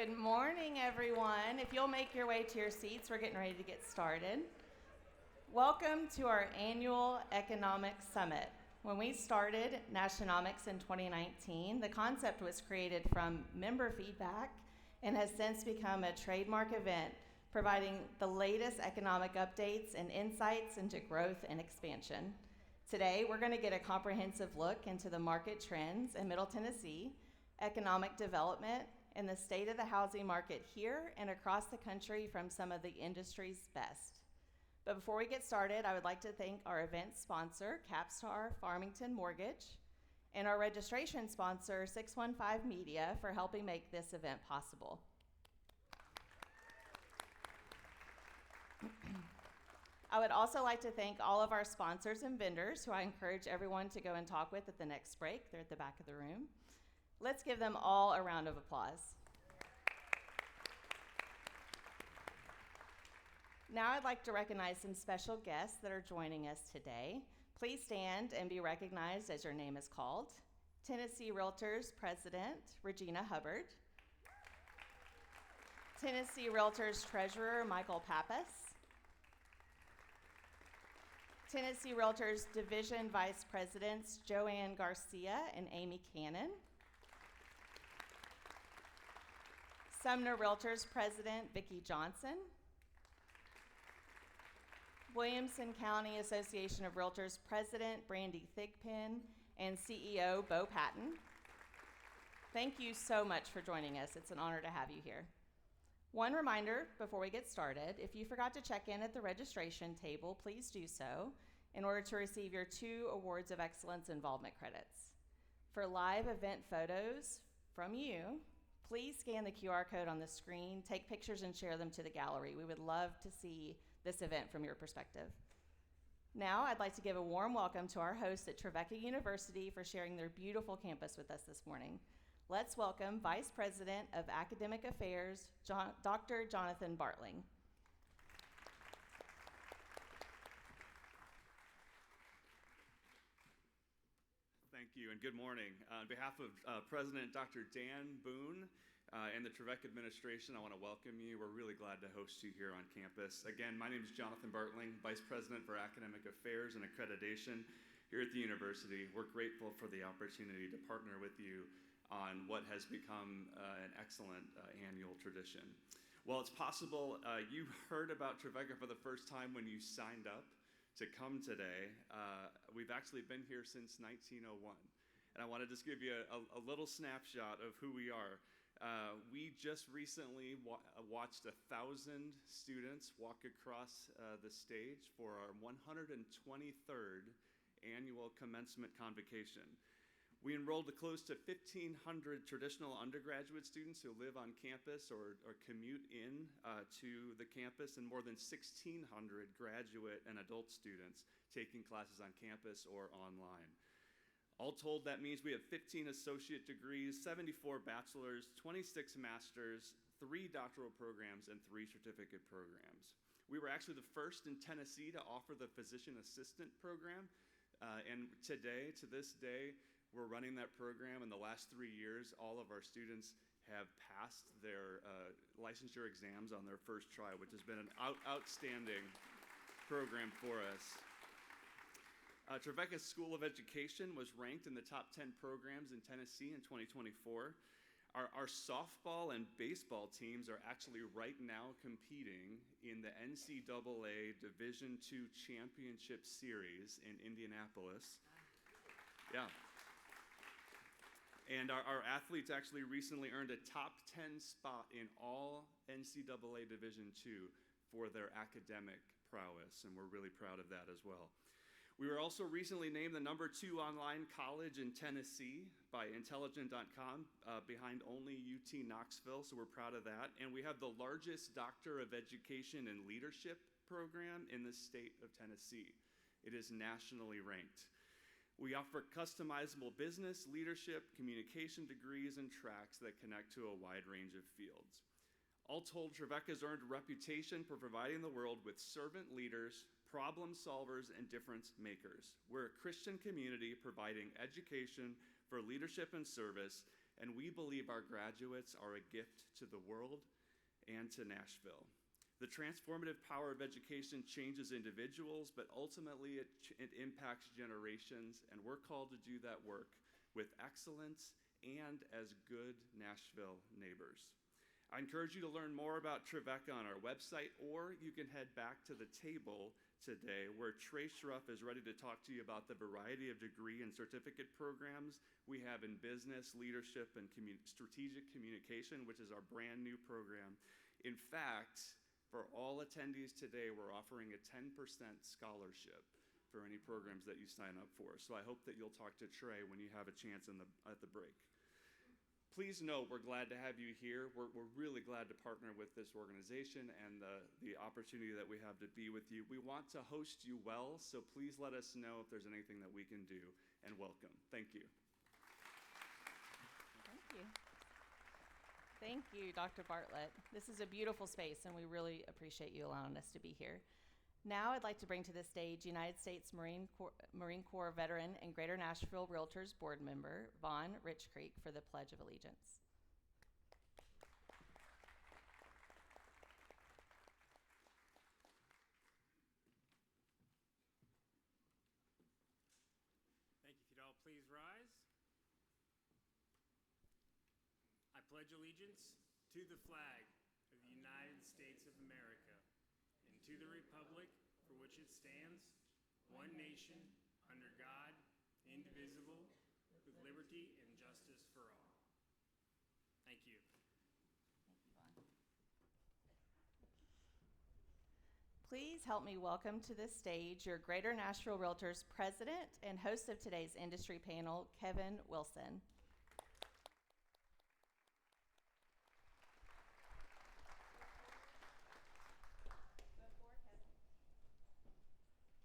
Good morning, everyone. If you'll make your way to your seats, we're getting ready to get started. Welcome to our annual Economics Summit. When we started NASHONOMICS in 2019, the concept was created from member feedback and has since become a trademark event, providing the latest economic updates and insights into growth and expansion. Today, we're going to get a comprehensive look into the market trends in Middle Tennessee, economic development, and the state of the housing market here and across the country from some of the industry's best. But before we get started, I would like to thank our event sponsor, Capstar Farmington Mortgage, and our registration sponsor, 615 Media, for helping make this event possible. I would also like to thank all of our sponsors and vendors, who I encourage everyone to go and talk with at the next break. They're at the back of the room. Let's give them all a round of applause. Now I'd like to recognize some special guests that are joining us today. Please stand and be recognized as your name is called. Tennessee Realtors President, Regina Hubbard. Tennessee Realtors Treasurer, Michael Pappas. Tennessee Realtors Division Vice Presidents, Joanne Garcia and Amy Cannon. Sumner Realtors President, Vicki Johnson. Williamson County Association of Realtors President, Brandy Thigpen, and CEO, Bo Patton. Thank you so much for joining us. It's an honor to have you here. One reminder before we get started, if you forgot to check in at the registration table, please do so in order to receive your 2 Awards of Excellence Involvement credits. For live event photos from you, please scan the QR code on the screen, take pictures, and share them to the gallery. We would love to see this event from your perspective. Now, I'd like to give a warm welcome to our hosts at Trevecca University for sharing their beautiful campus with us this morning. Let's welcome Vice President of Academic Affairs, Dr. Jonathan Bartling. Thank you, and good morning. On behalf of President Dr. Dan Boone and the Trevecca administration, I want to welcome you. We're really glad to host you here on campus. Again, my name is Jonathan Bartling, Vice President for Academic Affairs and Accreditation here at the university. We're grateful for the opportunity to partner with you on what has become an excellent annual tradition. Well, it's possible you heard about Trevecca for the first time when you signed up to come today. We've actually been here since 1901. And I want to just give you a little snapshot of who we are. We just recently watched 1,000 students walk across the stage for our 123rd annual commencement convocation. We enrolled close to 1,500 traditional undergraduate students who live on campus or commute in to the campus, and more than 1,600 graduate and adult students taking classes on campus or online. All told, that means we have 15 associate degrees, 74 bachelor's, 26 masters, 3 doctoral programs, and 3 certificate programs. We were actually the first in Tennessee to offer the physician assistant program, and to this day, we're running that program. In the last 3 years, all of our students have passed their licensure exams on their first try, which has been an outstanding program for us. Trevecca School of Education was ranked in the top 10 programs in Tennessee in 2024. Our softball and baseball teams are actually right now competing in the NCAA Division II Championship Series in Indianapolis. Yeah. And our athletes actually recently earned a top 10 spot in all NCAA Division II for their academic prowess, and we're really proud of that as well. We were also recently named the #2 online college in Tennessee by Intelligent.com, behind only UT Knoxville, so we're proud of that. And we have the largest Doctor of Education and Leadership program in the state of Tennessee. It is nationally ranked. We offer customizable business, leadership, communication degrees, and tracks that connect to a wide range of fields. All told, Trevecca's earned a reputation for providing the world with servant leaders, problem solvers, and difference makers. We're a Christian community providing education for leadership and service, and we believe our graduates are a gift to the world and to Nashville. The transformative power of education changes individuals, but ultimately it impacts generations, and we're called to do that work with excellence and as good Nashville neighbors. I encourage you to learn more about Trevecca on our website, or you can head back to the table today where Trey Schruff is ready to talk to you about the variety of degree and certificate programs we have in business, leadership, and strategic communication, which is our brand new program. In fact, for all attendees today, we're offering a 10% scholarship for any programs that you sign up for. So I hope that you'll talk to Trey when you have a chance at the break. Please know we're glad to have you here. We're really glad to partner with this organization and the opportunity that we have to be with you. We want to host you well, so please let us know if there's anything that we can do, and welcome. Thank you. Thank you. Thank you, Dr. Bartlett. This is a beautiful space, and we really appreciate you allowing us to be here. Now I'd like to bring to the stage United States Marine Corps veteran and Greater Nashville Realtors board member, Vaughn Rich Creek, for the Pledge of Allegiance. Thank you. If you'd all please rise. I pledge allegiance to the flag of the United States of America and to the republic for which it stands, one nation, under God, indivisible, with liberty and justice for all. Thank you. Thank you, Vaughn. Please help me welcome to the stage your Greater Nashville Realtors president and host of today's industry panel, Kevin Wilson.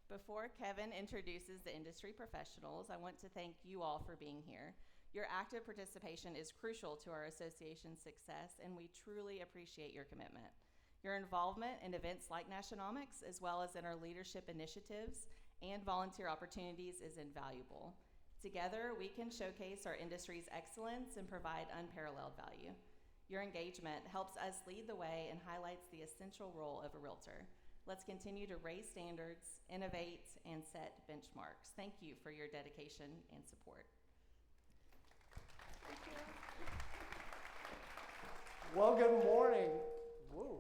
Before Kevin introduces the industry professionals, I want to thank you all for being here. Your active participation is crucial to our association's success, and we truly appreciate your commitment. Your involvement in events like NASHONOMICS, as well as in our leadership initiatives and volunteer opportunities, is invaluable. Together, we can showcase our industry's excellence and provide unparalleled value. Your engagement helps us lead the way and highlights the essential role of a realtor. Let's continue to raise standards, innovate, and set benchmarks. Thank you for your dedication and support. Thank you. Well, good morning. Whoa.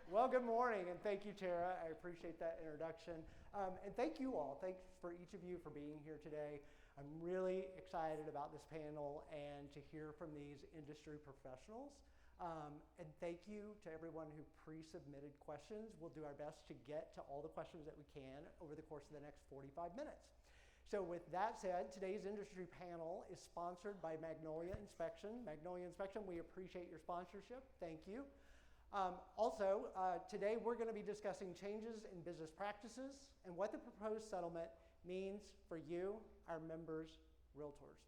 Well, good morning, and thank you, Tara. I appreciate that introduction. And thank you all. Thanks for each of you for being here today. I'm really excited about this panel and to hear from these industry professionals. And thank you to everyone who pre-submitted questions. We'll do our best to get to all the questions that we can over the course of the next 45 minutes. So with that said, today's industry panel is sponsored by Magnolia Inspection. Magnolia Inspection, we appreciate your sponsorship. Thank you. Today we're going to be discussing changes in business practices and what the proposed settlement means for you, our members, realtors.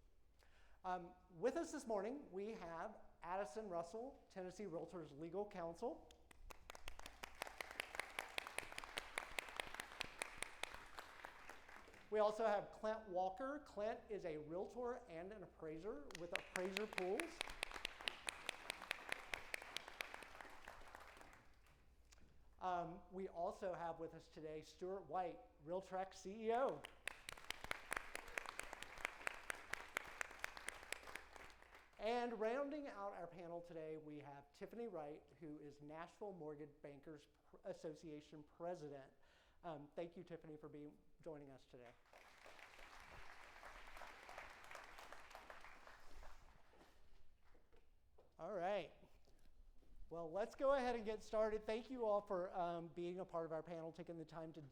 With us this morning, we have Addison Russell, Tennessee Realtors Legal Counsel. We also have Clint Walker. Clint is a realtor and an appraiser with Appraiser Pools. We also have with us today Stuart White, Realtrack CEO. And rounding out our panel today, we have Tiffany Wright, who is Nashville Mortgage Bankers Association President. Thank you, Tiffany, for joining us today. All right. Well, let's go ahead and get started. Thank you all for being a part of our panel, taking the time to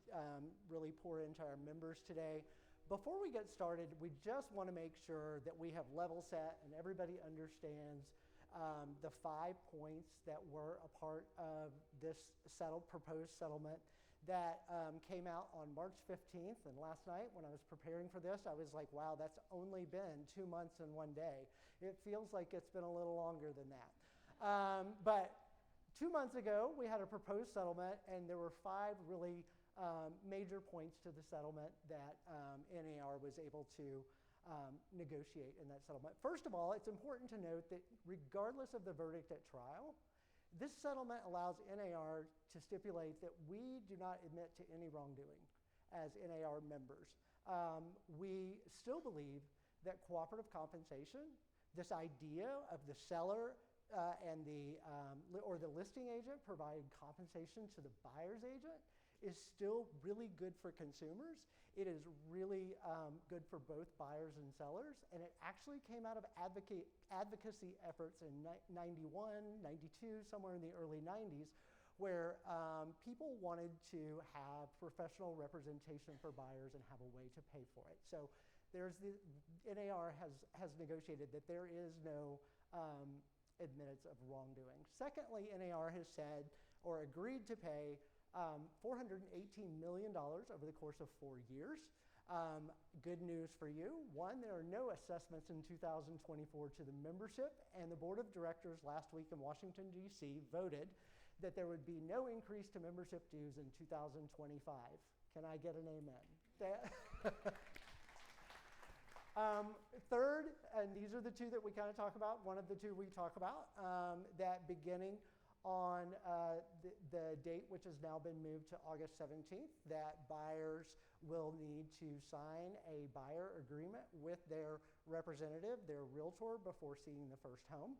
really pour into our members today. Before we get started, we just want to make sure that we have level set and everybody understands the 5 points that were a part of this proposed settlement that came out on March 15th. And last night when I was preparing for this, I was like, wow, that's only been 2 months and 1 day. It feels like it's been a little longer than that. But 2 months ago, we had a proposed settlement, and there were 5 really major points to the settlement that NAR was able to negotiate in that settlement. First of all, it's important to note that regardless of the verdict at trial, this settlement allows NAR to stipulate that we do not admit to any wrongdoing as NAR members. We still believe that cooperative compensation, this idea of the seller and or the listing agent providing compensation to the buyer's agent, is still really good for consumers. It is really good for both buyers and sellers, and it actually came out of advocacy efforts in 91, 92, somewhere in the early 90s, where people wanted to have professional representation for buyers and have a way to pay for it. So NAR has negotiated that there is no admittance of wrongdoing. Secondly, NAR has said or agreed to pay $418 million over the course of 4 years. Good news for you. One, there are no assessments in 2024 to the membership, and the board of directors last week in Washington, D.C. voted that there would be no increase to membership dues in 2025. Can I get an amen? Third, and these are the two that we kind of talk about, one of the two we talk about, that beginning on the date, which has now been moved to August 17th, that buyers will need to sign a buyer agreement with their representative, their realtor, before seeing the first home.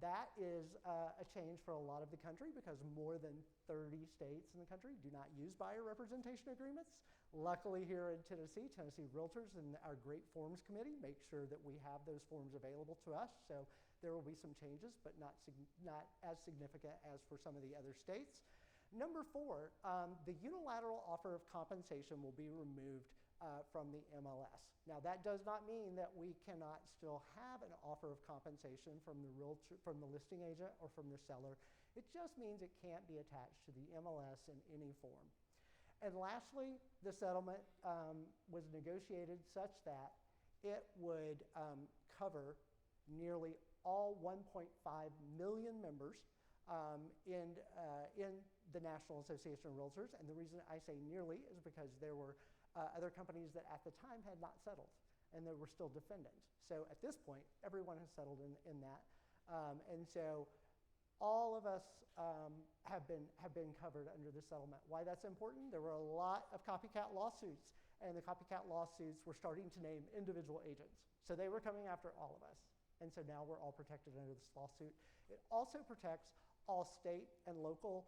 That is a change for a lot of the country because more than 30 states in the country do not use buyer representation agreements. Luckily here in Tennessee Realtors and our great forms committee make sure that we have those forms available to us. So there will be some changes, but not as significant as for some of the other states. Number 4, the unilateral offer of compensation will be removed from the MLS. Now that does not mean that we cannot still have an offer of compensation from the realtor, from the listing agent, or from the seller. It just means it can't be attached to the MLS in any form. And lastly, the settlement was negotiated such that it would cover nearly all 1.5 million members in the National Association of Realtors. And the reason I say nearly is because there were other companies that at the time had not settled, and there were still defendants. So at this point, everyone has settled in that. And so all of us have been covered under the settlement. Why that's important? There were a lot of copycat lawsuits, and the copycat lawsuits were starting to name individual agents. So they were coming after all of us. And so now we're all protected under this lawsuit. It also protects all state and local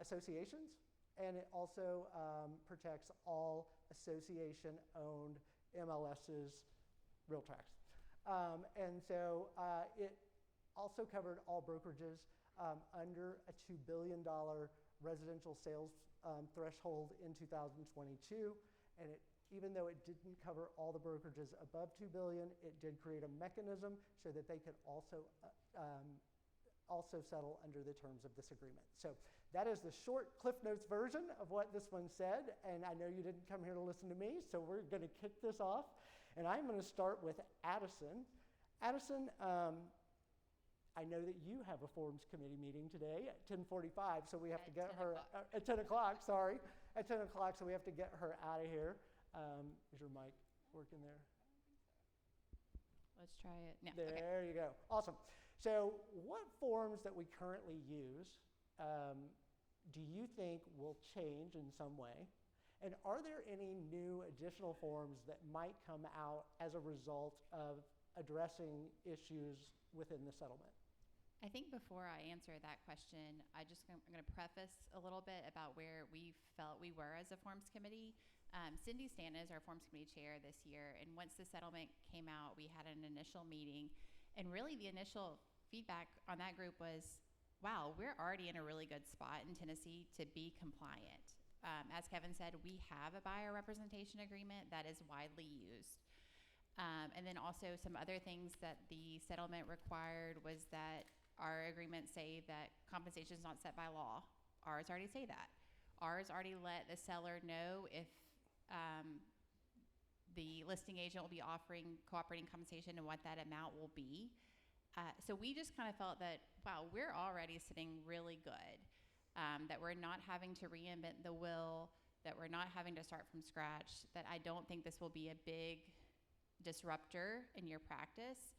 associations, and it also protects all association-owned MLS's Realtracs. And so it also covered all brokerages under a $2 billion residential sales threshold in 2022, and even though it didn't cover all the brokerages above $2 billion, it did create a mechanism so that they could also settle under the terms of this agreement. So that is the short Cliff Notes version of what this one said, and I know you didn't come here to listen to me, so we're going to kick this off, and I'm going to start with Addison. Addison, I know that you have a Forms Committee meeting today at 10:45, so we have to get her at 10 o'clock, sorry. At 10 o'clock, so we have to get her out of here. Is your mic working there? Let's try it. No, there okay. you go. Awesome. So what forms that we currently use do you think will change in some way? And are there any new additional forms that might come out as a result of addressing issues within the settlement? I think before I answer that question, I'm going to preface a little bit about where we felt we were as a Forms Committee. Cindy Stanton is our Forms Committee chair this year, and once the settlement came out, we had an initial meeting, and really the initial feedback on that group was, wow, we're already in a really good spot in Tennessee to be compliant. As Kevin said, we have a buyer representation agreement that is widely used. And then also some other things that the settlement required was that our agreements say that compensation is not set by law. Ours already say that. Ours already let the seller know if the listing agent will be offering cooperating compensation and what that amount will be. So we just kind of felt that, wow, we're already sitting really good, that we're not having to reinvent the wheel, that we're not having to start from scratch, that I don't think this will be a big disruptor in your practice.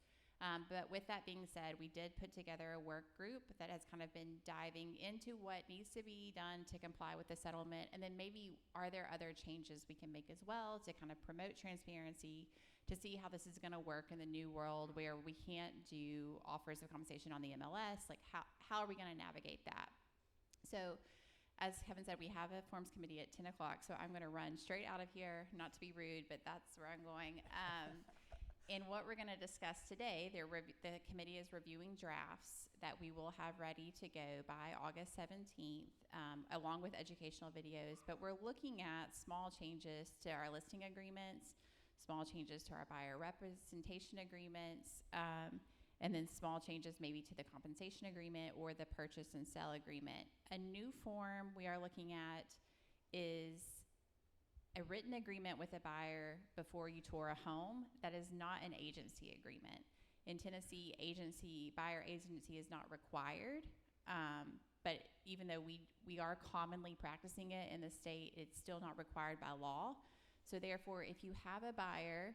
But with that being said, we did put together a work group that has kind of been diving into what needs to be done to comply with the settlement, and then maybe are there other changes we can make as well to kind of promote transparency, to see how this is going to work in the new world where we can't do offers of compensation on the MLS. Like how are we going to navigate that? So as Kevin said, we have a forms committee at 10 o'clock, so I'm going to run straight out of here, not to be rude, but that's where I'm going. And what we're going to discuss today, the committee is reviewing drafts that we will have ready to go by August 17th, along with educational videos. But we're looking at small changes to our listing agreements, small changes to our buyer representation agreements, and then small changes maybe to the compensation agreement or the purchase and sell agreement. A new form we are looking at is a written agreement with a buyer before you tour a home that is not an agency agreement. In Tennessee, buyer agency is not required, but even though we are commonly practicing it in the state, it's still not required by law. So therefore, if you have a buyer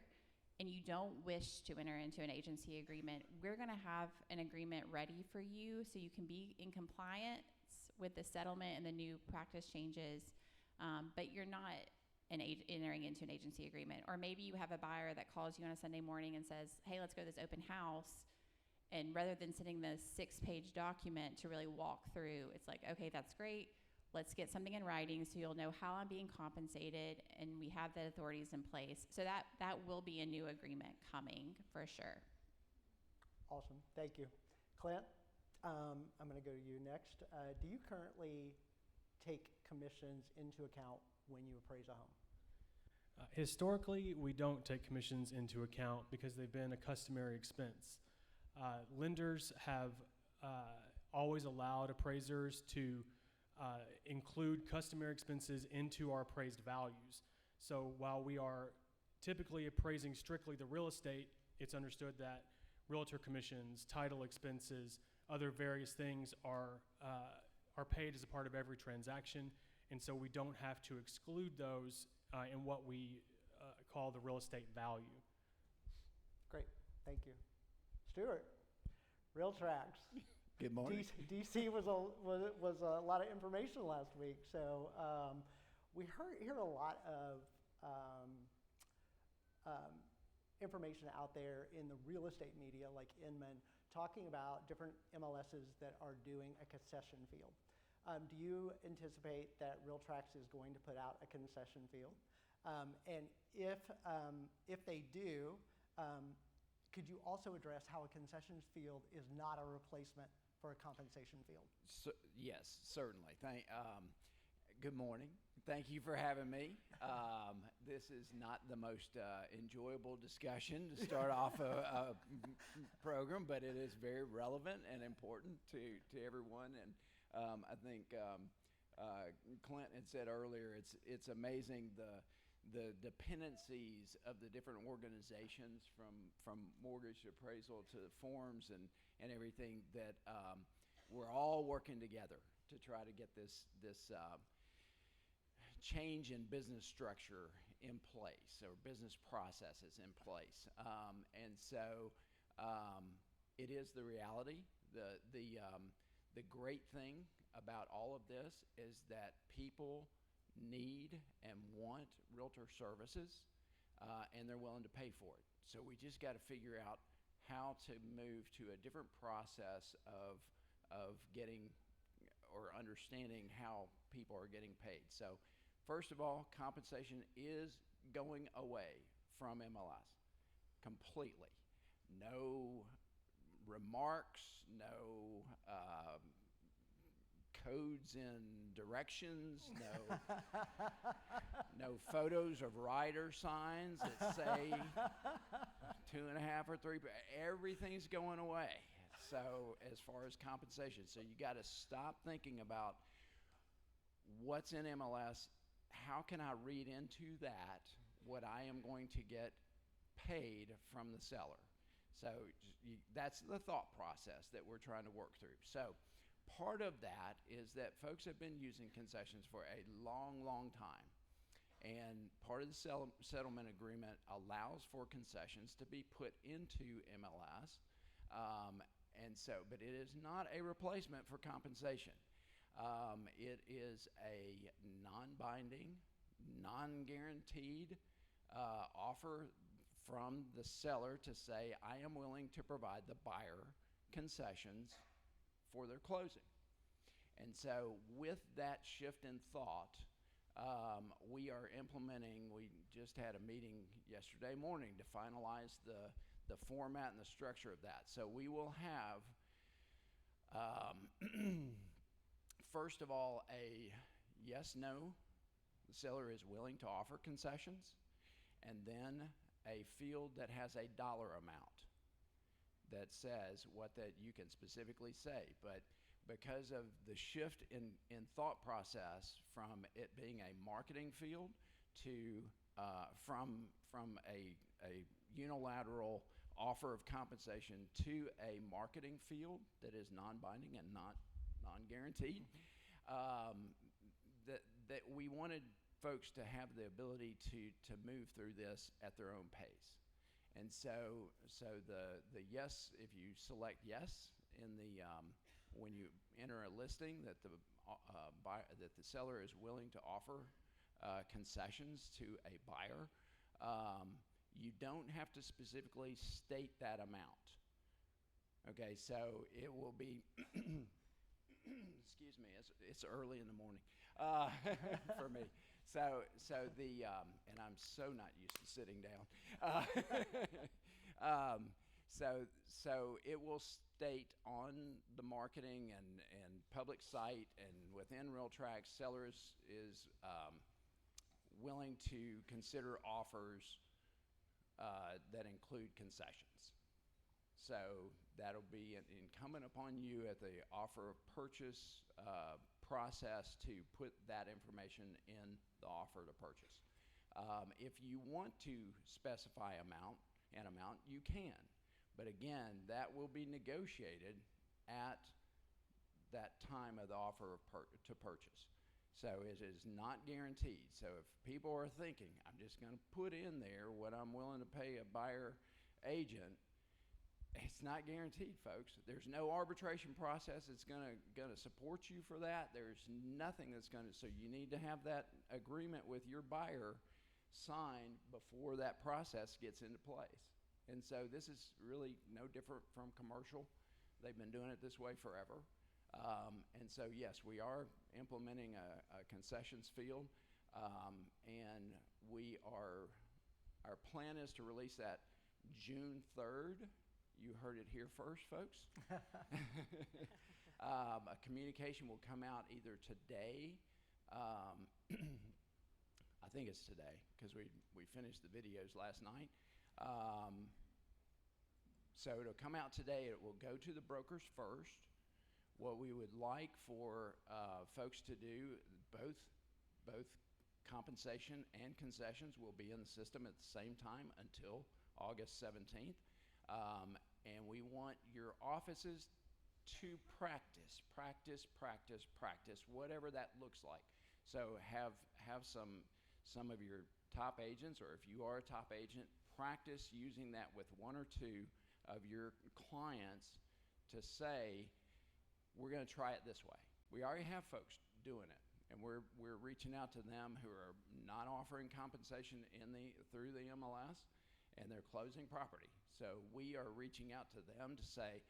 and you don't wish to enter into an agency agreement, we're gonna have an agreement ready for you so you can be in compliance with the settlement and the new practice changes, but you're not entering into an agency agreement. Or maybe you have a buyer that calls you on a Sunday morning and says, hey, let's go to this open house. And rather than sending the 6-page document to really walk through, it's like, okay, that's great. Let's get something in writing so you'll know how I'm being compensated and we have the authorities in place. So that will be a new agreement coming for sure. Awesome, thank you. Clint, I'm gonna go to you next. Do you currently take commissions into account when you appraise a home? Historically, we don't take commissions into account because they've been a customary expense. Lenders have always allowed appraisers to include customary expenses into our appraised values. So while we are typically appraising strictly the real estate, it's understood that realtor commissions, title expenses, other various things are paid as a part of every transaction. And so we don't have to exclude those in what we call the real estate value. Great, thank you. Stuart, RealTrax. Good morning. DC was a lot of information last week, so we hear a lot of information out there in the real estate media, like Inman, talking about different MLSs that are doing a concession field. Do you anticipate that RealTrax is going to put out a concession field? And if they do, could you also address how a concession field is not a replacement for a compensation field? Yes, certainly. Good morning. Thank you for having me. This is not the most enjoyable discussion to start off a program, but it is very relevant and important to everyone. And I think Clint had said earlier, it's amazing the dependencies of the different organizations from mortgage appraisal to forms and everything that we're all working together to try to get this change in business structure in place or business processes in place. And so it is the reality. The great thing about all of this is that people need and want realtor services, and they're willing to pay for it. So we just got to figure out how to move to a different process of getting or understanding how people are getting paid. So first of all, compensation is going away from MLS completely. No remarks, no codes and directions, no photos of rider signs that say 2.5 or 3. Everything's going away. So as far as compensation, so you got to stop thinking about what's in MLS. How can I read into that what I am going to get paid from the seller? So that's the thought process that we're trying to work through. So part of that is that folks have been using concessions for a long, long time. And part of the settlement agreement allows for concessions to be put into MLS. But it is not a replacement for compensation. It is a non-binding, non-guaranteed offer from the seller to say, I am willing to provide the buyer concessions for their closing. And so with that shift in thought, we are implementing, we just had a meeting yesterday morning to finalize the format and the structure of that. So we will have, first of all, a yes/no. The seller is willing to offer concessions, and then a field that has a dollar amount that says what that you can specifically say. But because of the shift in thought process from it being a marketing field to from a unilateral offer of compensation to a marketing field that is non-binding and non-guaranteed, that we wanted folks to have the ability to move through this at their own pace. And so the yes, if you select yes in the when you enter a listing that the seller is willing to offer concessions to a buyer, you don't have to specifically state that amount. Okay, so it will be, excuse me, it's early in the morning for me. So and I'm so not used to sitting down. So it will state on the marketing and public site and within RealTrack, seller is willing to consider offers that include concessions. So that'll be incumbent upon you at the offer of purchase process to put that information in the offer to purchase. If you want to specify an amount, you can. But again, that will be negotiated at that time of the offer to purchase. So it is not guaranteed. So if people are thinking, I'm just going to put in there what I'm willing to pay a buyer agent, it's not guaranteed, folks. There's no arbitration process that's going to support you for that. There's nothing that's going to, so you need to have that agreement with your buyer signed before that process gets into place. And so this is really no different from commercial. They've been doing it this way forever. And so, yes, we are implementing a concessions field. And our plan is to release that June 3rd. You heard it here first, folks. A communication will come out either today. I think it's today because we finished the videos last night. So it'll come out today. It will go to the brokers first. What we would like for folks to do, both compensation and concessions will be in the system at the same time until August 17th. And we want your offices to practice, whatever that looks like. So have some of your top agents, or if you are a top agent, practice using that with one or two of your clients to say, we're going to try it this way. We already have folks doing it, and we're reaching out to them who are not offering compensation through the MLS, and they're closing property. So we are reaching out to them to say,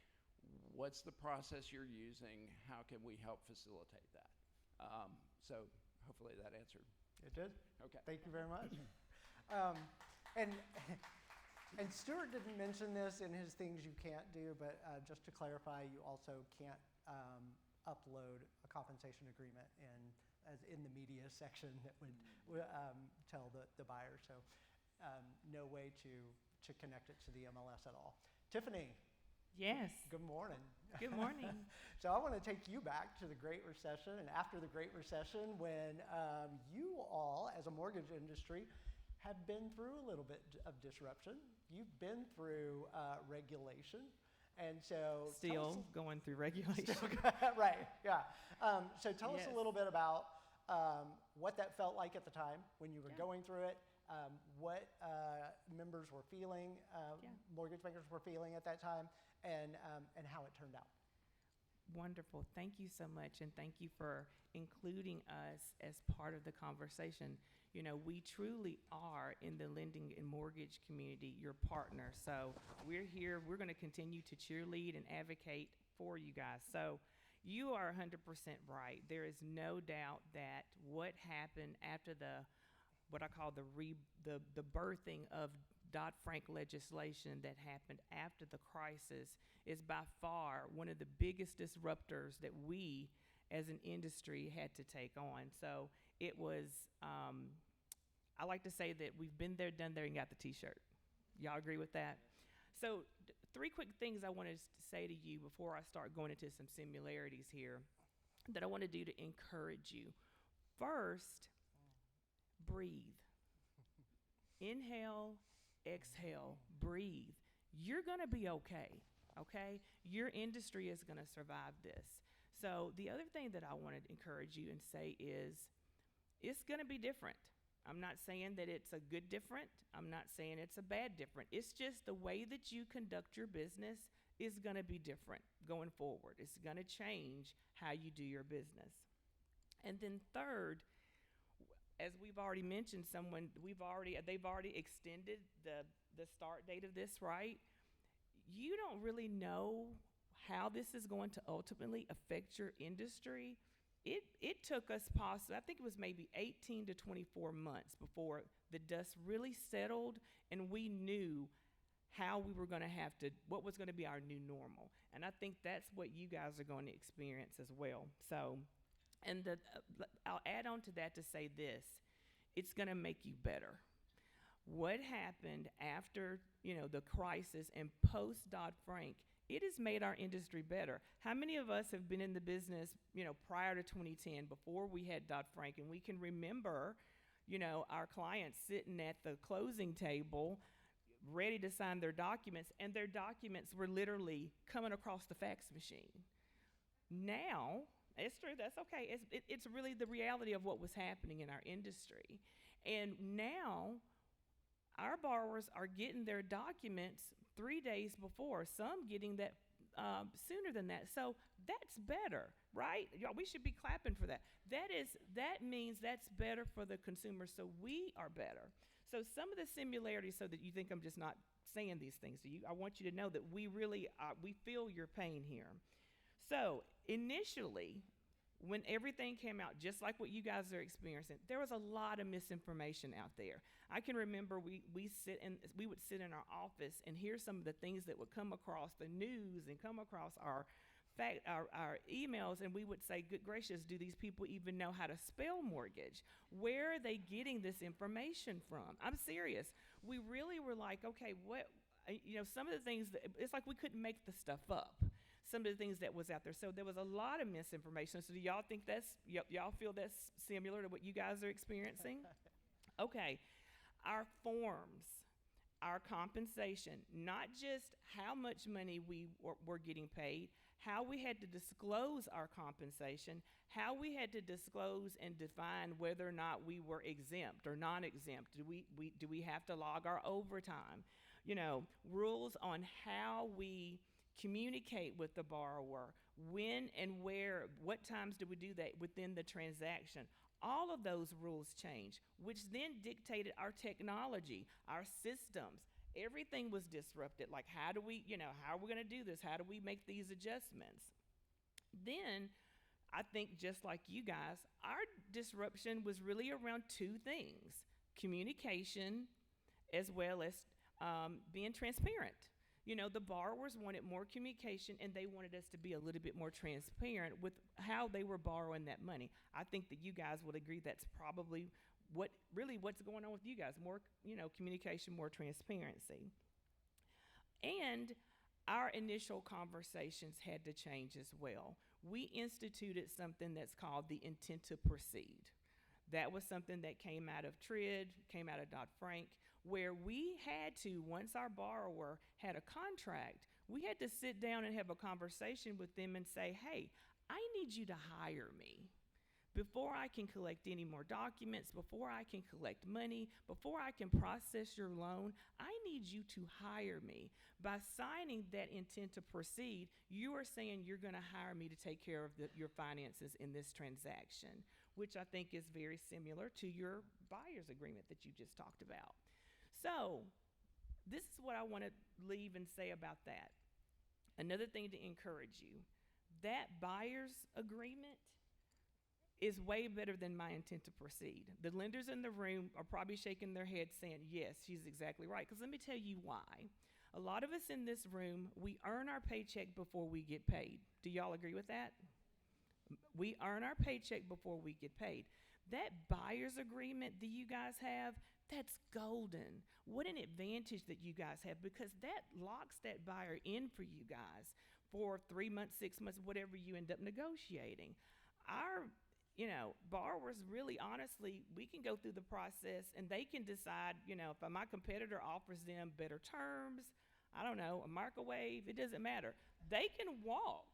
what's the process you're using? How can we help facilitate that? So hopefully that answered. It did. Okay. Thank you very much. And Stuart didn't mention this in his things you can't do, but just to clarify, you also can't upload a compensation agreement in the media section that would tell the buyer. So no way to connect it to the MLS at all. Tiffany. Yes. Good morning. Good morning. So I want to take you back to the Great Recession and after the Great Recession when you all, as a mortgage industry, have been through a little bit of disruption. You've been through regulation. And so Still going through regulation. Right, yeah. So tell us Yes. a little bit about what that felt like at the time when you were Yeah. going through it, what members were feeling, Yeah. mortgage bankers were feeling at that time, and how it turned out. Wonderful. Thank you so much, and thank you for including us as part of the conversation. You know, we truly are in the lending and mortgage community your partner. So we're here. We're going to continue to cheerlead and advocate for you guys. So you are 100% right. There is no doubt that what happened after what I call the birthing of Dodd-Frank legislation that happened after the crisis is by far one of the biggest disruptors that we as an industry had to take on. So it was, I like to say that we've been there, done there, and got the t-shirt. Y'all agree with that? So three quick things I want to say to you before I start going into some similarities here that I want to do to encourage you. First, breathe. Inhale, exhale, breathe. You're going to be okay, okay? Your industry is going to survive this. So the other thing that I want to encourage you and say is it's going to be different. I'm not saying that it's a good different. I'm not saying it's a bad different. It's just the way that you conduct your business is going to be different going forward. It's going to change how you do your business. And then third, as we've already mentioned, they've already extended the start date of this, right? You don't really know how this is going to ultimately affect your industry. It took us I think it was maybe 18 to 24 months before the dust really settled and we knew how we were going to what was going to be our new normal. And I think that's what you guys are going to experience as well. So, and I'll add on to that to say this, it's going to make you better. What happened after, the crisis and post Dodd-Frank, it has made our industry better. How many of us have been in the business, prior to 2010, before we had Dodd-Frank, and we can remember, our clients sitting at the closing table, ready to sign their documents, and their documents were literally coming across the fax machine. Now, it's true, that's okay. It's really the reality of what was happening in our industry. And now, our borrowers are getting their documents 3 days before, some getting that sooner than that. So that's better, right? Y'all, we should be clapping for that. That means that's better for the consumer, so we are better. So some of the similarities, so that you think I'm just not saying these things to you, I want you to know that we really we feel your pain here. So initially, when everything came out, just like what you guys are experiencing, there was a lot of misinformation out there. I can remember we would sit in our office and hear some of the things that would come across the news and come across our emails, and we would say, good gracious, do these people even know how to spell mortgage? Where are they getting this information from? I'm serious. We really were like, okay, what, some of the things, it's like we couldn't make the stuff up. Some of the things that was out there. So there was a lot of misinformation. So do y'all think y'all feel that's similar to what you guys are experiencing? Okay. Our forms, our compensation, not just how much money we were getting paid, how we had to disclose our compensation, how we had to disclose and define whether or not we were exempt or non-exempt. Do we have to log our overtime? Rules on how we communicate with the borrower, when and where, what times do we do that within the transaction. All of those rules changed, which then dictated our technology, our systems. Everything was disrupted. Like, how are we going to do this? How do we make these adjustments? Then, I think just like you guys, our disruption was really around two things: communication as well as being transparent. The borrowers wanted more communication, and they wanted us to be a little bit more transparent with how they were borrowing that money. I think that you guys would agree that's probably what's going on with you guys. More, communication, more transparency. And our initial conversations had to change as well. We instituted something that's called the intent to proceed. That was something that came out of TRID, came out of Dodd-Frank, where we had to, once our borrower had a contract, we had to sit down and have a conversation with them and say, hey, I need you to hire me before I can collect any more documents, before I can collect money, before I can process your loan, I need you to hire me. By signing that intent to proceed, you are saying you're going to hire me to take care of your finances in this transaction, which I think is very similar to your buyer's agreement that you just talked about. So this is what I want to leave and say about that. Another thing to encourage you, that buyer's agreement is way better than my intent to proceed. The lenders in the room are probably shaking their heads saying, yes, she's exactly right. Because let me tell you why. A lot of us in this room, we earn our paycheck before we get paid. Do y'all agree with that? We earn our paycheck before we get paid. That buyer's agreement that you guys have, that's golden. What an advantage that you guys have, because that locks that buyer in for you guys for 3 months, 6 months, whatever you end up negotiating. Our borrowers really, honestly, we can go through the process and they can decide, if my competitor offers them better terms, I don't know, a microwave, it doesn't matter. They can walk.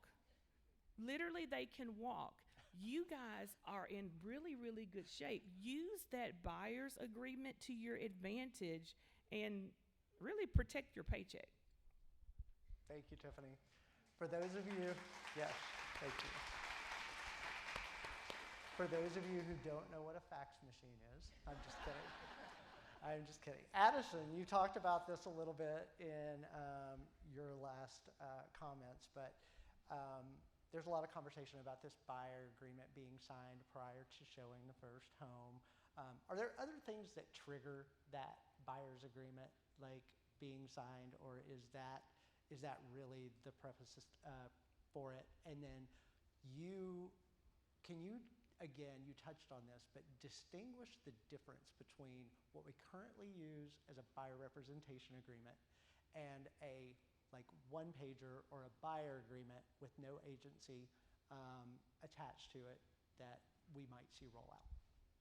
Literally, they can walk. You guys are in really, really good shape. Use that buyer's agreement to your advantage and really protect your paycheck. Thank you, Tiffany. For those of you, yes, thank you. For those of you who don't know what a fax machine is, I'm just kidding. I'm just kidding. Addison, you talked about this a little bit in your last comments, but there's a lot of conversation about this buyer agreement being signed prior to showing the first home. Are there other things that trigger that buyer's agreement, like being signed, or is that really the preface for it? And then again, you touched on this, but distinguish the difference between what we currently use as a buyer representation agreement and a one-pager or a buyer agreement with no agency attached to it that we might see roll out.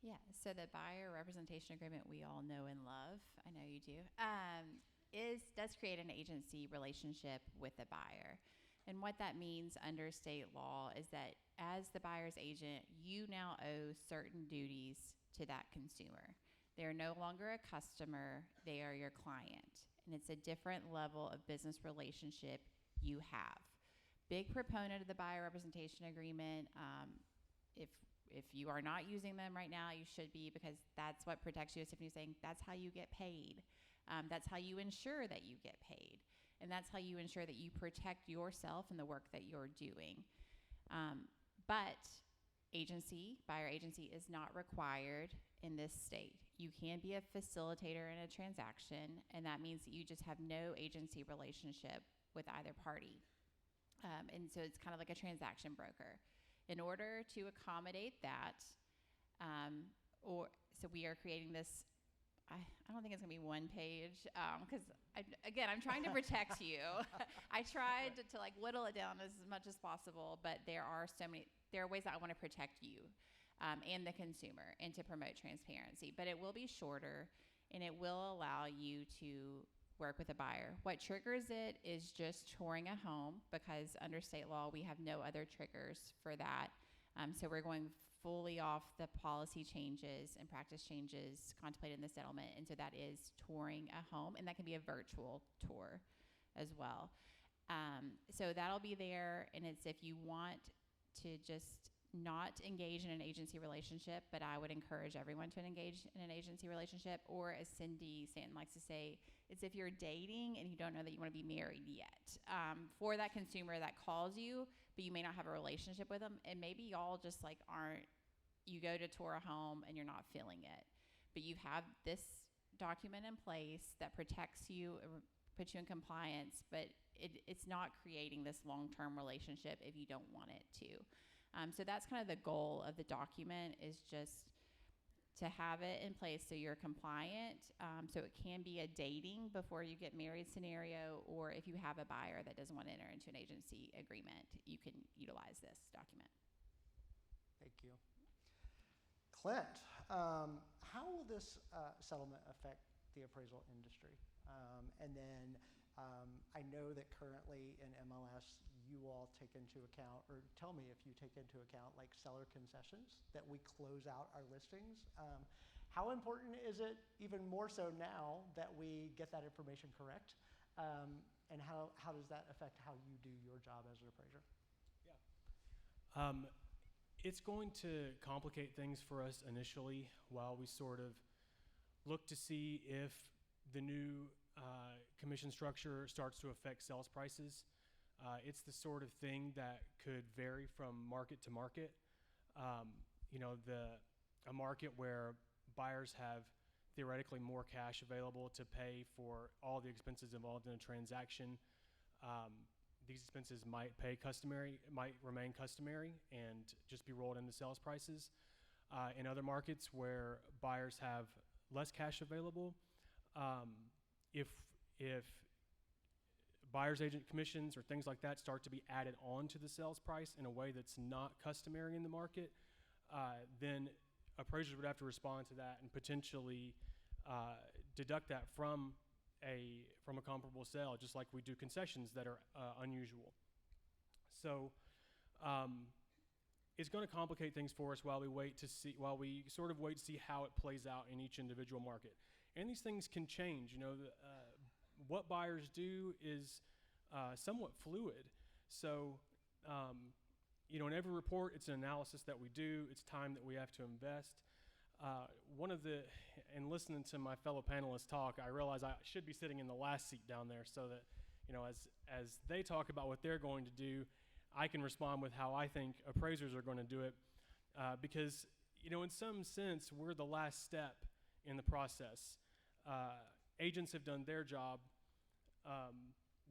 Yeah, so the buyer representation agreement we all know and love, I know you do, does create an agency relationship with the buyer. And what that means under state law is that as the buyer's agent, you now owe certain duties to that consumer. They're no longer a customer, they are your client. And it's a different level of business relationship you have. Big proponent of the buyer representation agreement. If you are not using them right now, you should be, because that's what protects you. As Tiffany's saying, that's how you get paid. That's how you ensure that you get paid. And that's how you ensure that you protect yourself and the work that you're doing. But buyer agency is not required in this state. You can be a facilitator in a transaction, and that means that you just have no agency relationship with either party. And so it's kind of like a transaction broker. In order to accommodate that, so we are creating this, I don't think it's going to be one page, because, I'm trying to protect you. I tried to whittle it down as much as possible, but there are ways that I want to protect you and the consumer and to promote transparency. But it will be shorter, and it will allow you to work with a buyer. What triggers it is just touring a home, because under state law, we have no other triggers for that. So we're going fully off the policy changes and practice changes contemplated in the settlement. And so that is touring a home, and that can be a virtual tour as well. So that'll be there, and it's if you want to just not engage in an agency relationship, but I would encourage everyone to engage in an agency relationship, or as Cindy Stanton likes to say, it's if you're dating and you don't know that you want to be married yet. For that consumer that calls you, but you may not have a relationship with them, and maybe y'all just you go to tour a home and you're not feeling it, but you have this document in place that protects you, puts you in compliance, but it's not creating this long-term relationship if you don't want it to. So that's kind of the goal of the document, is just to have it in place so you're compliant. So it can be a dating before you get married scenario, or if you have a buyer that doesn't want to enter into an agency agreement, you can utilize this document. Thank you. Clint, how will this settlement affect the appraisal industry? And then I know that currently in MLS, you all take into account, or tell me if you take into account, like seller concessions that we close out our listings. How important is it, even more so now, that we get that information correct? And how does that affect how you do your job as an appraiser? It's going to complicate things for us initially while we sort of look to see if the new commission structure starts to affect sales prices. It's the sort of thing that could vary from market to market. A market where buyers have theoretically more cash available to pay for all the expenses involved in a transaction. These expenses might remain customary and just be rolled into sales prices. In other markets where buyers have less cash available, if buyer's agent commissions or things like that start to be added on to the sales price in a way that's not customary in the market, then appraisers would have to respond to that and potentially deduct that from a comparable sale, just like we do concessions that are unusual. So it's going to complicate things for us while we sort of wait to see how it plays out in each individual market. And these things can change. What buyers do is somewhat fluid. So in every report, it's an analysis that we do. It's time that we have to invest. In listening to my fellow panelists talk, I realize I should be sitting in the last seat down there so that, as they talk about what they're going to do, I can respond with how I think appraisers are going to do it. Because, in some sense, we're the last step in the process. Agents have done their job.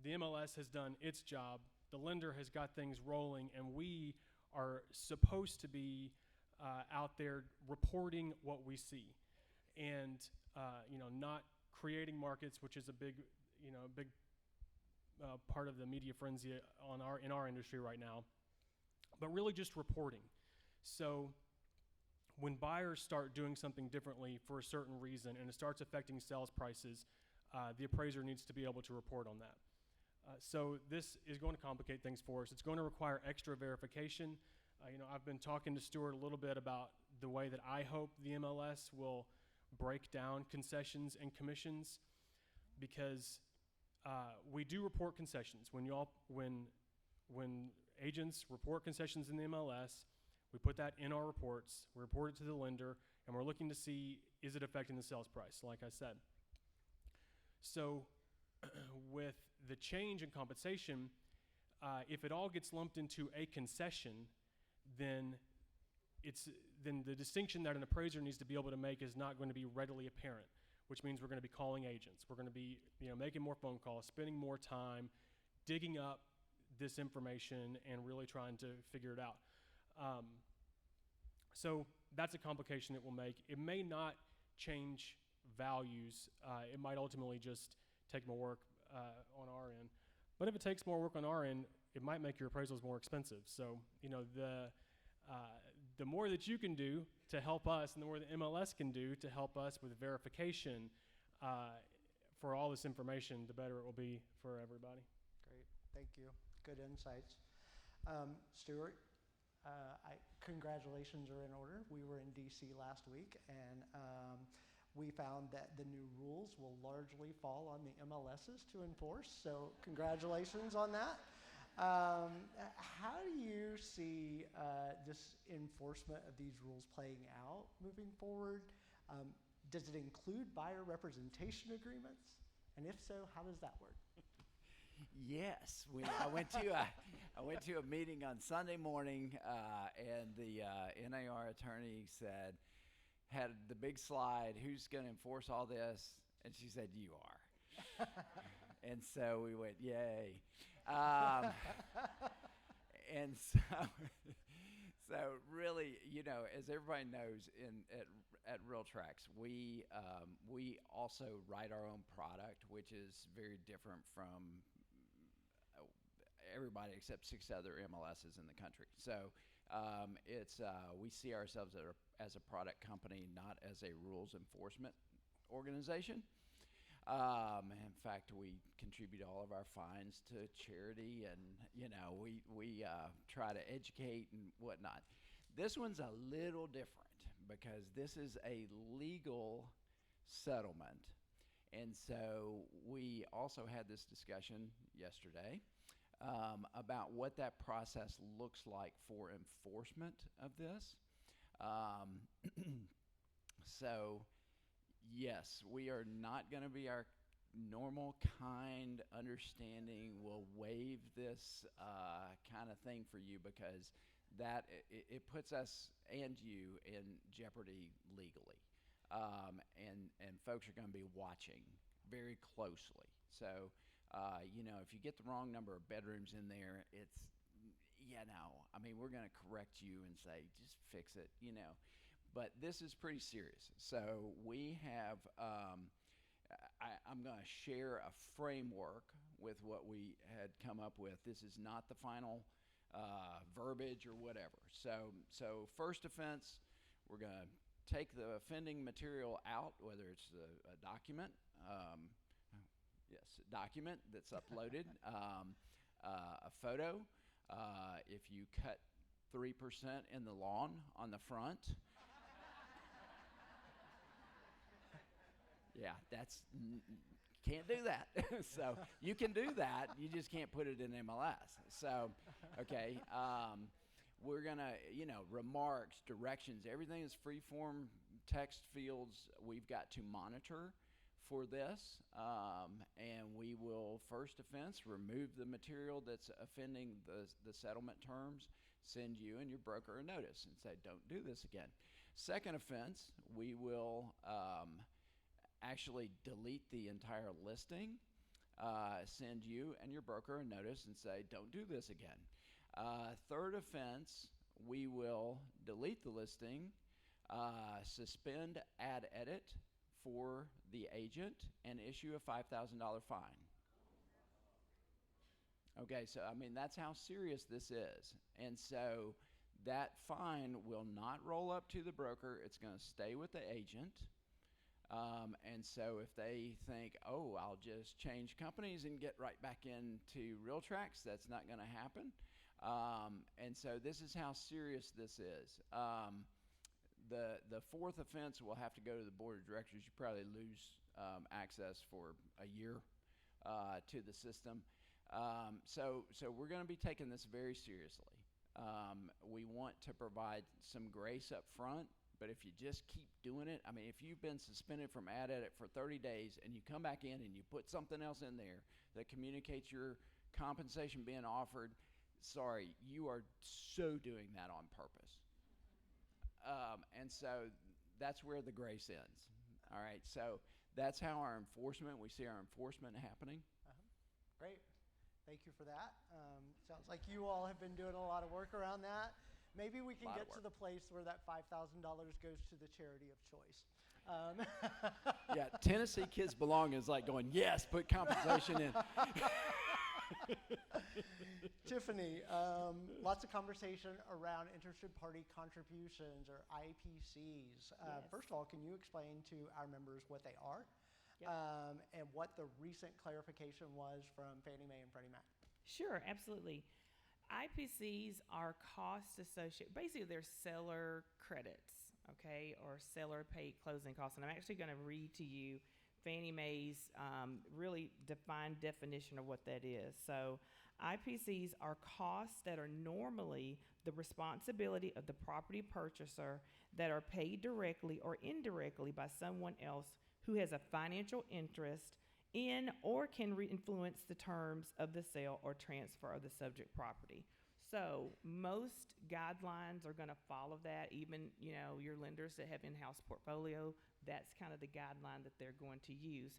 The MLS has done its job. The lender has got things rolling, and we are supposed to be out there reporting what we see, and not creating markets, which is a big part of the media frenzy in our industry right now, but really just reporting. So when buyers start doing something differently for a certain reason and it starts affecting sales prices, the appraiser needs to be able to report on that. So this is going to complicate things for us. It's going to require extra verification. I've been talking to Stuart a little bit about the way that I hope the MLS will break down concessions and commissions, because we do report concessions. When agents report concessions in the MLS, we put that in our reports, we report it to the lender, and we're looking to see, is it affecting the sales price, like I said. So with the change in compensation, if it all gets lumped into a concession, then the distinction that an appraiser needs to be able to make is not going to be readily apparent, which means we're going to be calling agents. We're going to be making more phone calls, spending more time digging up this information and really trying to figure it out. So that's a complication it will make. It may not change values. It might ultimately just take more work on our end. But if it takes more work on our end, it might make your appraisals more expensive. So the more that you can do to help us, and the more the MLS can do to help us with verification for all this information, the better it will be for everybody. Great, thank you. Good insights. Stuart, congratulations are in order. We were in DC last week, and we found that the new rules will largely fall on the MLSs to enforce, so congratulations on that. How do you see this enforcement of these rules playing out moving forward? Does it include buyer representation agreements? And if so, how does that work? Yes, I went to a meeting on Sunday morning, and the NAR attorney had the big slide, who's going to enforce all this? And she said, you are. And so we went, yay. And so really, as everybody knows, at RealTracs, we also write our own product, which is very different from everybody except 6 other MLSs in the country. So we see ourselves as a product company, not as a rules enforcement organization. In fact, we contribute all of our fines to charity, and we try to educate and whatnot. This one's a little different because this is a legal settlement, and so we also had this discussion yesterday about what that process looks like for enforcement of this. So, yes, we are not going to be our normal, kind, understanding, will waive this kind of thing for you, because that it puts us and you in jeopardy legally. And folks are going to be watching very closely. So, if you get the wrong number of bedrooms in there, I mean, we're going to correct you and say, just fix it, But this is pretty serious. So we have, I'm going to share a framework with what we had come up with. This is not the final verbiage or whatever. So first offense, we're going to take the offending material out, whether it's a document, a document that's uploaded, a photo, if you cut 3% in the lawn on the front. Yeah, can't do that. So you can do that, you just can't put it in MLS. So, okay, we're gonna, remarks, directions, everything is free form text fields we've got to monitor for this, and we will, first offense, remove the material that's offending the settlement terms, send you and your broker a notice and say, don't do this again. Second offense, we will actually delete the entire listing, send you and your broker a notice and say, don't do this again. Third offense, we will delete the listing, suspend ad edit for the agent, and issue a $5,000 fine. Okay, so I mean, that's how serious this is. And so that fine will not roll up to the broker, it's going to stay with the agent. And so if they think, oh, I'll just change companies and get right back into RealTrax, that's not going to happen. And so this is how serious this is. The fourth offense will have to go to the board of directors. You probably lose access for a year to the system. So we're going to be taking this very seriously. We want to provide some grace up front. But if you just keep doing it, I mean, if you've been suspended from ad edit for 30 days and you come back in and you put something else in there that communicates your compensation being offered, sorry, you are so doing that on purpose. And so that's where the grace ends. All right, so that's how we see our enforcement happening. Great. Thank you for that. Sounds like you all have been doing a lot of work around that. Maybe we can get to the place where that $5,000 goes to the charity of choice. Yeah, Tennessee Kids Belong is like going, yes, put compensation in. Tiffany, lots of conversation around interested party contributions, or IPCs. Yes. First of all, can you explain to our members what they are? Yep. And what the recent clarification was from Fannie Mae and Freddie Mac? Sure, absolutely. IPCs are costs associated, basically they're seller credits, okay, or seller paid closing costs. And I'm actually going to read to you Fannie Mae's really defined definition of what that is. So IPCs are costs that are normally the responsibility of the property purchaser that are paid directly or indirectly by someone else who has a financial interest in or can influence the terms of the sale or transfer of the subject property. So most guidelines are going to follow that. Even, your lenders that have in-house portfolio, that's kind of the guideline that they're going to use.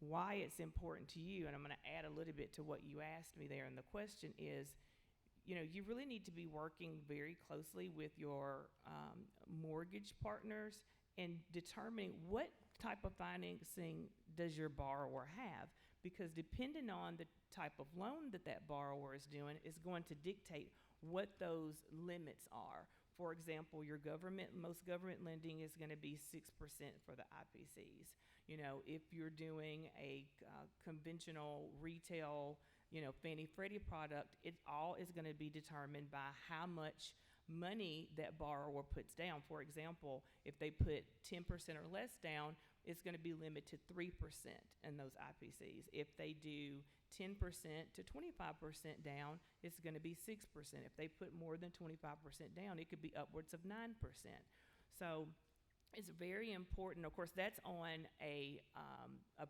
Why it's important to you, and I'm going to add a little bit to what you asked me there, and the question is, you really need to be working very closely with your mortgage partners and determining what type of financing does your borrower have, because depending on the type of loan that borrower is doing is going to dictate what those limits are. For example, most government lending is going to be 6% for the IPCs. If you're doing a conventional retail, Fannie Freddie product, it all is going to be determined by how much money that borrower puts down. For example, if they put 10% or less down, it's going to be limited to 3% in those IPCs. If they do 10% to 25% down, it's going to be 6%. If they put more than 25% down, it could be upwards of 9%. So it's very important. Of course, that's on a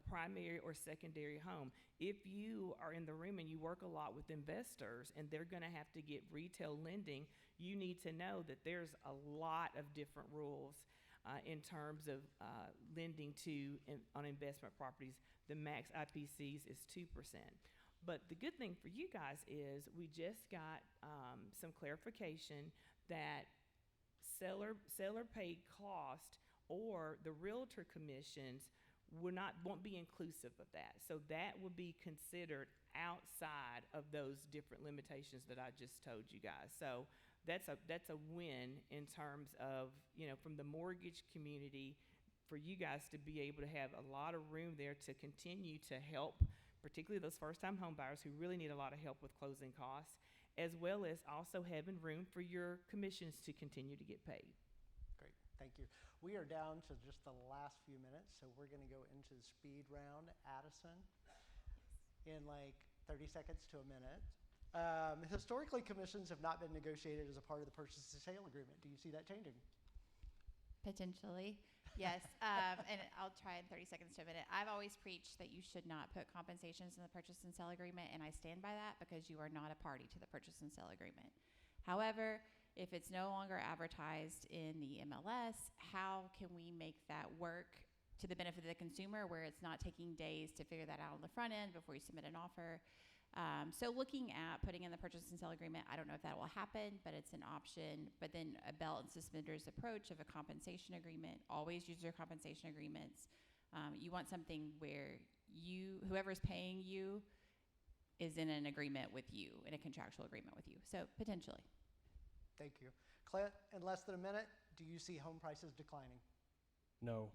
primary or secondary home. If you are in the room and you work a lot with investors and they're going to have to get retail lending, you need to know that there's a lot of different rules in terms of lending on investment properties. The max IPCs is 2%. But the good thing for you guys is we just got some clarification that seller paid cost or the realtor commissions won't be inclusive of that. So that will be considered outside of those different limitations that I just told you guys. So that's a win in terms of, from the mortgage community, for you guys to be able to have a lot of room there to continue to help, particularly those first-time home buyers who really need a lot of help with closing costs, as well as also having room for your commissions to continue to get paid. Great, thank you. We are down to just the last few minutes, so we're going to go into the speed round. Addison, in like 30 seconds to a minute. Historically, commissions have not been negotiated as a part of the purchase and sale agreement. Do you see that changing? Potentially, yes. And I'll try in 30 seconds to a minute. I've always preached that you should not put compensations in the purchase and sale agreement, and I stand by that because you are not a party to the purchase and sale agreement. However, if it's no longer advertised in the MLS, how can we make that work to the benefit of the consumer where it's not taking days to figure that out on the front end before you submit an offer? So looking at putting in the purchase and sale agreement, I don't know if that will happen, but it's an option. But then a belt and suspenders approach of a compensation agreement, always use your compensation agreements. You want something where whoever's paying you is in an agreement with you, in a contractual agreement with you. So potentially. Thank you. Clint, in less than a minute, do you see home prices declining? No.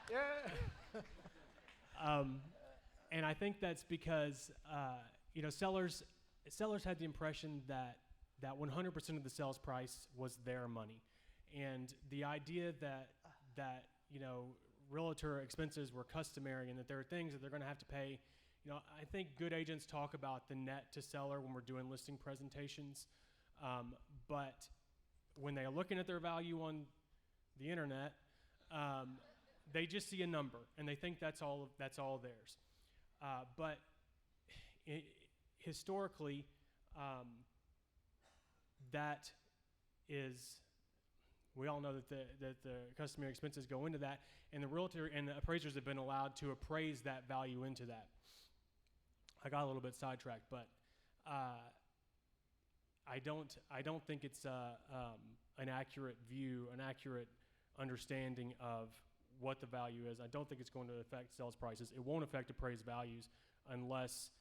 Yeah. And I think that's because sellers had the impression that 100% of the sales price was their money, and the idea that realtor expenses were customary and that there are things that they're going to have to pay. I think good agents talk about the net to seller when we're doing listing presentations, but when they're looking at their value on the internet, they just see a number and they think that's all theirs. But historically, that is, we all know that the customary expenses go into that, and the realtor and the appraisers have been allowed to appraise that value into that. I got a little bit sidetracked, but I don't think it's an accurate view, an accurate understanding of what the value is. I don't think it's going to affect sales prices. It won't affect appraised values unless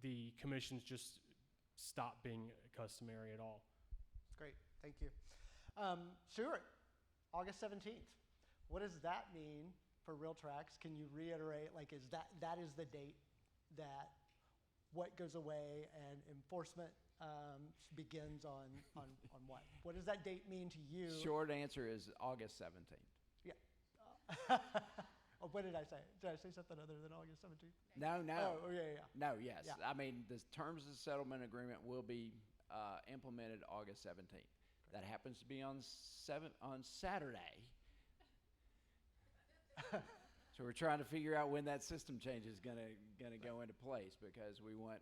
the commissions just stop being customary at all. Great, thank you. Stuart, August 17th. What does that mean for RealTrax? Can you reiterate, is that is the date that what goes away and enforcement begins on what? What does that date mean to you? Short answer is August 17th. Oh, what did I say? Did I say something other than August 17th? No. Oh, yeah. No, yes. Yeah. I mean, the terms of the settlement agreement will be implemented August 17th. That happens to be on Saturday. So we're trying to figure out when that system change is gonna go into place, because we want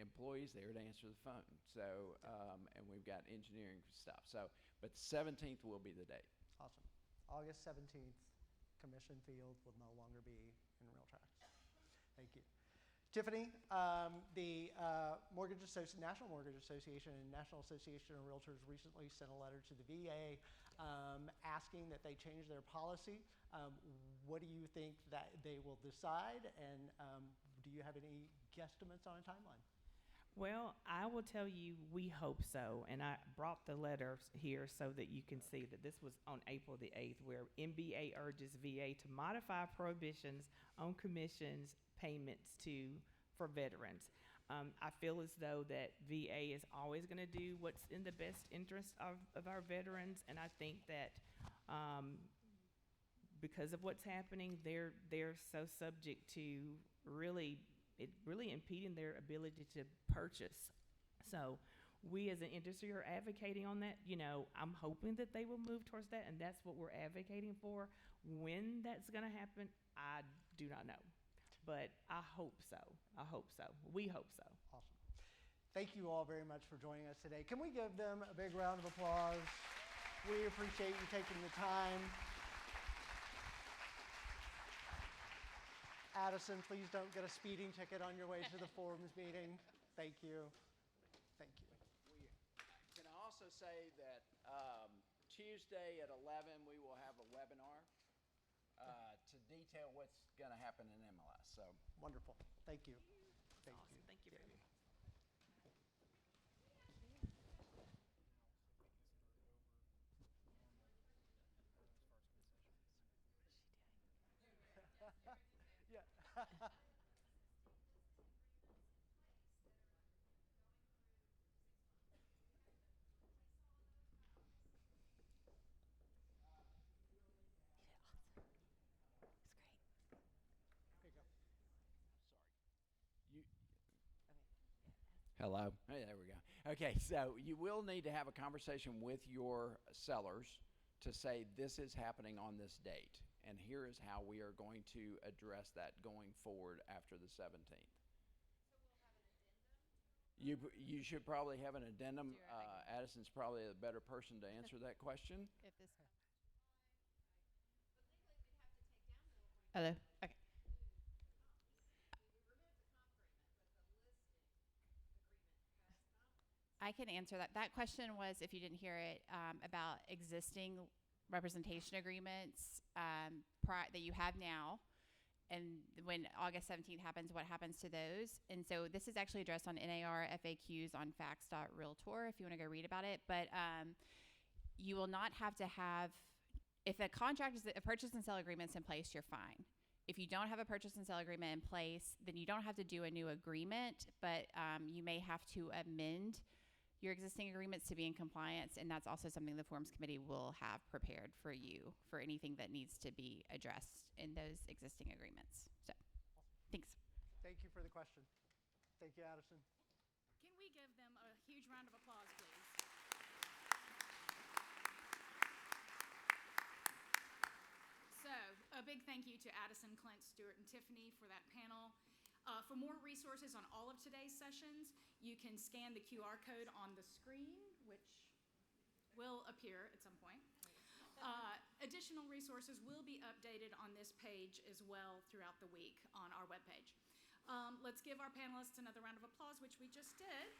employees there to answer the phone. So and we've got engineering stuff. So, but 17th will be the date. Awesome. August 17th. Commission field will no longer be in RealTrax. Thank you. Tiffany, the National Mortgage Association and National Association of Realtors recently sent a letter to the VA asking that they change their policy. What do you think that they will decide, and do you have any guesstimates on a timeline? Well, I will tell you, we hope so. And I brought the letter here so that you can see that this was on April the 8th, where MBA urges VA to modify prohibitions on commissions payments for veterans. I feel as though that VA is always going to do what's in the best interest of our veterans, and I think that because of what's happening, they're so subject to really impeding their ability to purchase. So we as an industry are advocating on that. I'm hoping that they will move towards that, and that's what we're advocating for. When that's going to happen, I do not know, but I hope so. We hope so. Awesome. Thank you all very much for joining us today. Can we give them a big round of applause? We appreciate you taking the time. Addison, please don't get a speeding ticket on your way to the forums meeting. Thank you. Thank you. We can also say that Tuesday at 11 we will have a webinar to detail what's going to happen in MLS. So Wonderful. Thank you. Thank Awesome. you. Thank you very much. Yeah. There you go. Sorry. Hello. Hey, there we go. Okay, so you will need to have a conversation with your sellers to say this is happening on this date, and here is how we are going to address that going forward after the 17th. You should probably have an addendum. Addison's probably a better person to answer that question. If this. Hello. Okay. I can answer that. That question was, if you didn't hear it, about existing representation agreements that you have now, and when August 17th happens, what happens to those? And so this is actually addressed on NAR FAQs on facts.realtor if you want to go read about it. But you will not have to have, if a contract is a purchase and sale agreement's in place, you're fine. If you don't have a purchase and sale agreement in place, then you don't have to do a new agreement, but you may have to amend your existing agreements to be in compliance, and that's also something the Forms Committee will have prepared for you for anything that needs to be addressed in those existing agreements. So, thanks. Thank you for the question. Thank you, Addison. Can we give them a huge round of applause, please? So, a big thank you to Addison, Clint, Stuart, and Tiffany for that panel. For more resources on all of today's sessions, you can scan the QR code on the screen, which will appear at some point. Additional resources will be updated on this page as well throughout the week on our webpage. Let's give our panelists another round of applause, which we just did.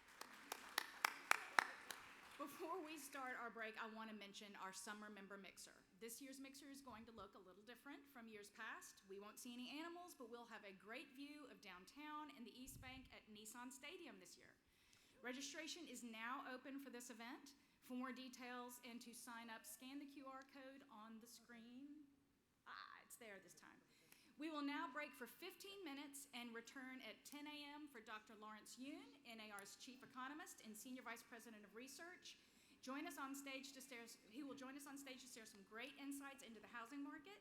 Before we start our break, I want to mention our summer member mixer. This year's mixer is going to look a little different from years past. We won't see any animals, but we'll have a great view of downtown and the East Bank at Nissan Stadium this year. Registration is now open for this event. For more details and to sign up, scan the QR code on the screen. It's there this time. We will now break for 15 minutes and return at 10 a.m. for Dr. Lawrence Yoon, NAR's Chief Economist and Senior Vice President of Research. He will join us on stage to share some great insights into the housing market.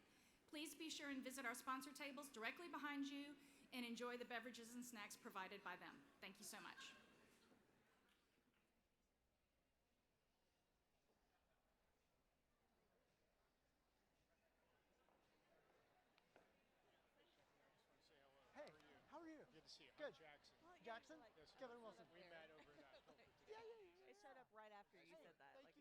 Please be sure and visit our sponsor tables directly behind you and enjoy the beverages and snacks provided by them. Thank you so much. Hey, how are you? Good to see you. Good. I'm Jackson. Jackson? Yes, Kevin Wilson. we met over that. Yeah. It showed up right after you said that. Thank Like,